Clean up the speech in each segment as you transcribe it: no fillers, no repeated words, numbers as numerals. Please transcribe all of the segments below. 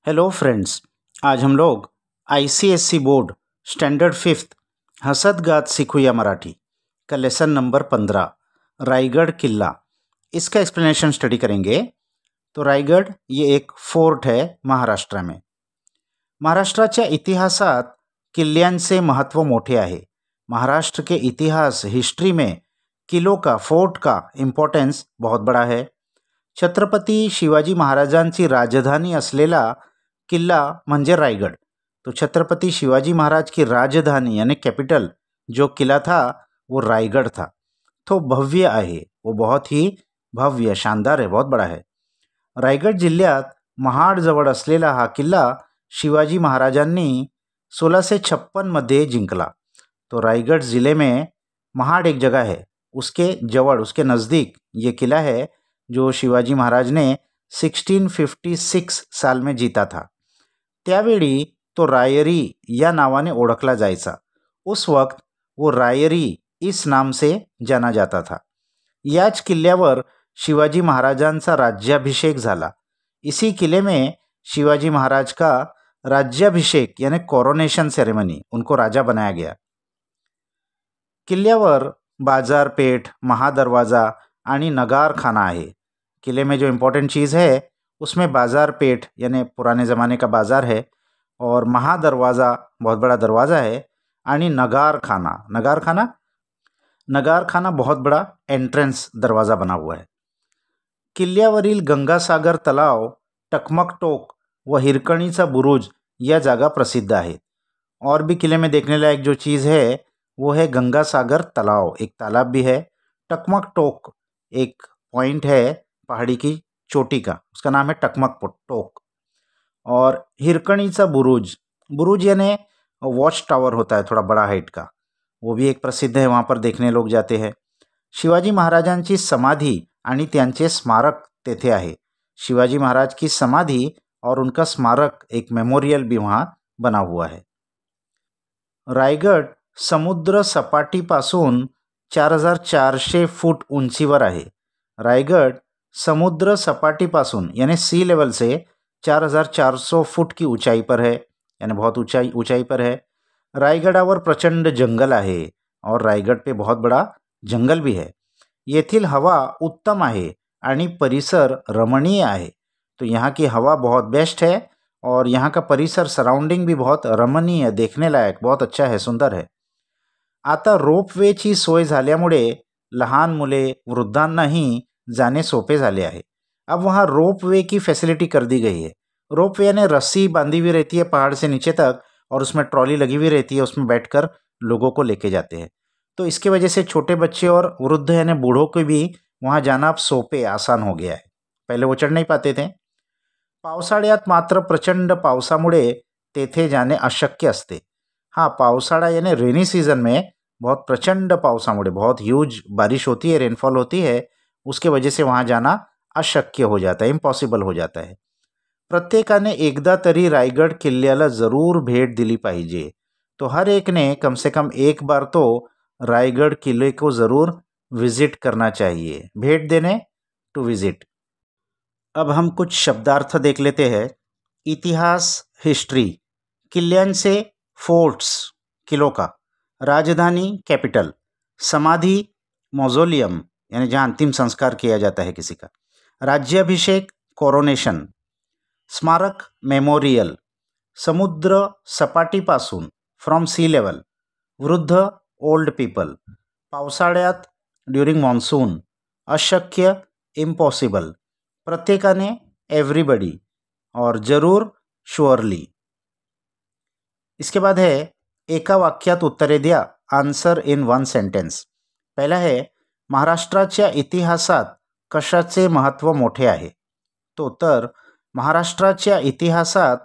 Hello friends. आज हम लोग आईसीएससी बोर्ड स्टैंडर्ड फिफ्थ हसतगात सीखूया मराठी का लेसन नंबर 15 रायगढ़ किला इसका एक्सप्लेनेशन स्टडी करेंगे। तो रायगढ़ ये एक फोर्ट है महाराष्ट्र में। महाराष्ट्राच्या इतिहासात किल्ल्यांचे महत्त्व मोठे आहे। महाराष्ट्र के इतिहास हिस्ट्री में किलों का फोर्ट का इम्पोर्टेंस बहुत बड़ा है। छत्रपती शिवाजी महाराजांची राजधानी असलेला किल्ला म्हणजे रायगढ़। तो छत्रपति शिवाजी महाराज की राजधानी यानी कैपिटल जो किला था वो रायगढ़ था। तो भव्य आहे, वो बहुत ही भव्य शानदार है, बहुत बड़ा है। रायगढ़ जिल्ह्यात महाड जवळ असलेला हा किल्ला शिवाजी महाराजांनी 1656 मध्ये जिंकला। तो रायगढ़ ज़िले में महाड एक जगह है, उसके जवळ उसके नज़दीक ये किला है जो शिवाजी महाराज ने 1656 साल में जीता था। त्यावेळी तो रायरी या नावाने ओळखला जायचा। उस वक्त वो रायरी इस नाम से जाना जाता था। याच किल्ल्यावर शिवाजी महाराजांचा राज्याभिषेक झाला। इसी किले में शिवाजी महाराज का राज्याभिषेक यानी कोरोनेशन सेरेमनी, उनको राजा बनाया गया। किल्ल्यावर बाजारपेठ, महादरवाजा आणि नगारखाना है। किले में जो इम्पोर्टेंट चीज़ है उसमें बाज़ारपेठ यानी पुराने ज़माने का बाज़ार है, और महादरवाज़ा बहुत बड़ा दरवाज़ा है, आणि नगारखाना बहुत बड़ा एंट्रेंस दरवाज़ा बना हुआ है। किल्ल्यावरील गंगासागर तलाव, टकमक टोक व हिरकणीचा बुरुज या जागा प्रसिद्ध आहेत। और भी किले में देखने लायक जो चीज़ है वो है गंगासागर तालाब, एक तालाब भी है। टकमक टोक एक पॉइंट है पहाड़ी की चोटी का, उसका नाम है टकमक टोक। और हिरकणीचा बुरुज यानी वॉच टावर होता है थोड़ा बड़ा हाइट का, वो भी एक प्रसिद्ध है, वहाँ पर देखने लोग जाते हैं। शिवाजी महाराजांची समाधी आणि त्यांचे स्मारक तेथे आहे। शिवाजी महाराज की समाधि और उनका स्मारक एक मेमोरियल भी वहाँ बना हुआ है। रायगढ़ समुद्र सपाटीपासून 4400 फूट उंचीवर आहे। रायगढ़ समुद्र सपाटीपासून यानी सी लेवल से 4400 फुट की ऊंचाई पर है, यानी बहुत ऊंचाई पर है। रायगडावर प्रचंड जंगल आहे और रायगढ़ पे बहुत बड़ा जंगल भी है। येथील हवा उत्तम आहे आणि परिसर रमणीय आहे। तो यहाँ की हवा बहुत बेस्ट है और यहाँ का परिसर सराउंडिंग भी बहुत रमणीय, देखने लायक बहुत अच्छा है, सुंदर है। आता रोपवेची सोय झाल्यामुळे लहान मुले वृद्धांनाही जाने सोपे झाले आहे। अब वहाँ रोपवे की फैसिलिटी कर दी गई है। रोपवे यानी रस्सी बांधी हुई रहती है पहाड़ से नीचे तक, और उसमें ट्रॉली लगी हुई रहती है, उसमें बैठकर लोगों को लेके जाते हैं। तो इसके वजह से छोटे बच्चे और वृद्ध यानी बूढ़ों को भी वहाँ जाना अब सोपे आसान हो गया है, पहले वो चढ़ नहीं पाते थे। पावसाळ्यात मात्र प्रचंड पावसामुळे तेथे जाणे अशक्य असते। हाँ, पावसाळा यानी रेनी सीजन में बहुत प्रचंड पावसामुळे बहुत ह्यूज बारिश होती है, रेनफॉल होती है, उसके वजह से वहाँ जाना अशक्य हो जाता है, इम्पॉसिबल हो जाता है। प्रत्येकाने एकदा तरी रायगढ़ किल्ल्याला ज़रूर भेट दिली पाहिजे। तो हर एक ने कम से कम एक बार तो रायगढ़ किले को ज़रूर विज़िट करना चाहिए। भेट देने टू विज़िट। अब हम कुछ शब्दार्थ देख लेते हैं। इतिहास, हिस्ट्री, किल्ल्यांचे फोर्ट्स, किलों का, राजधानी कैपिटल, समाधि मौजोलियम यानी जहाँ अंतिम संस्कार किया जाता है किसी का, राज्याभिषेक कोरोनेशन, स्मारक मेमोरियल, समुद्र सपाटीपासून फ्रॉम सी लेवल, वृद्ध ओल्ड पीपल, पावसाळ्यात ड्यूरिंग मॉन्सून, अशक्य इम्पॉसिबल, प्रत्येकाने एवरीबडी, और जरूर श्योरली। इसके बाद है एका वाक्यात उत्तरे द्या, आन्सर इन वन सेंटेन्स। पहला है महाराष्ट्राच्या इतिहासात कशाचे महत्त्व मोठे आहे। तो उत्तर महाराष्ट्राच्या इतिहासात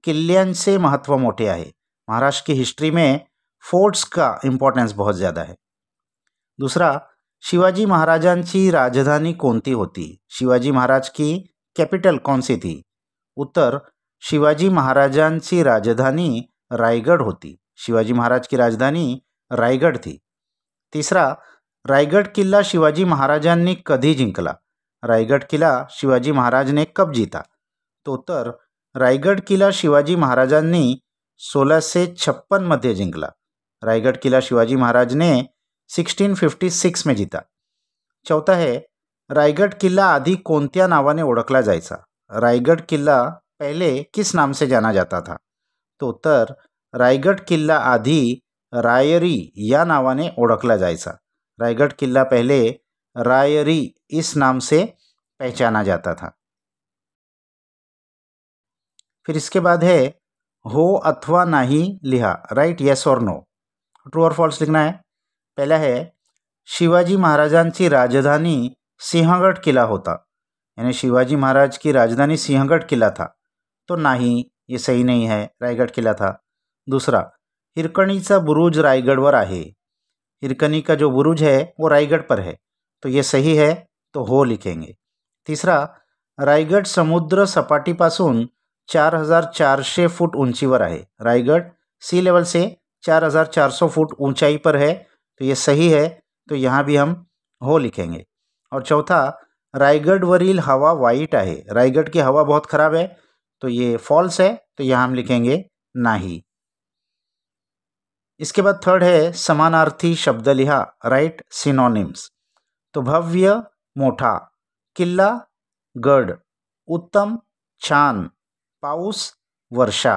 किल्ल्यांचे महत्त्व मोठे आहे। महाराष्ट्र की हिस्ट्री में फोर्ट्स का इम्पोर्टेंस बहुत ज़्यादा है। दूसरा, शिवाजी महाराजांची राजधानी कोणती होती। शिवाजी महाराज की कैपिटल कौन सी थी। उत्तर, शिवाजी महाराजांची राजधानी रायगढ़ होती। शिवाजी महाराज की राजधानी रायगढ़ थी। तीसरा, रायगढ़ किल्ला शिवाजी महाराजांनी कधी जिंकला। रायगढ़ किला शिवाजी महाराज ने कब जीता। तो उत्तर, रायगड किल्ला शिवाजी महाराजांनी 1656 मध्ये जिंकला. रायगड किल्ला शिवाजी महाराज ने 1656 में जीता. चौथा है, रायगड किल्ला आधी कोणत्या नावाने ओळखला जायचा? रायगड किल्ला पहले किस नाम से जाना जाता था? तो उत्तर, रायगड किल्ला आधी रायरी या नावाने ओळखला जायचा. रायगड किल्ला पहले रायरी इस नाम से पहचाना जाता था. फिर इसके बाद है हो अथवा नहीं लिहा, राइट येस और नो. ट्रू और फॉल्स लिखना है. पहला है, शिवाजी महाराजांची राजधानी सिंहगड किल्ला होता, यानी शिवाजी महाराज की राजधानी सिंहगड किल्ला था. तो नाही, ये सही नहीं है, रायगड किल्ला था. दूसरा, हिरकणीचा बुरुज रायगडवर आहे. हिरकणी का जो बुरुज है वो रायगड पर है, तो ये सही है, तो हो लिखेंगे. तीसरा, रायगड समुद्र सपाटीपासून 4400 फुट उंचीवर आहे. रायगड सी लेवल से 4400 फुट ऊंचाई पर है, तो ये सही है, तो यहाँ भी हम हो लिखेंगे. और चौथा, रायगडवरील हवा वाईट आहे. रायगड की हवा बहुत खराब है, तो ये फॉल्स है, तो यहाँ हम लिखेंगे नाही. इसके बाद थर्ड है, समानार्थी शब्द लिहा, राइट सिनोनिम्स. तो भव्य मोठा, किल्ला गड, उत्तम छान, पाऊस वर्षा.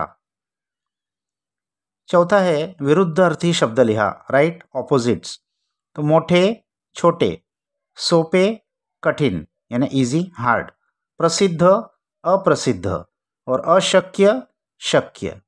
चौथा है, विरुद्ध अर्थी शब्द लिहा, राइट ऑपोजिट्स. तो मोठे छोटे, सोपे कठीण यानी इजी हार्ड, प्रसिद्ध अप्रसिद्ध और अशक्य शक्य.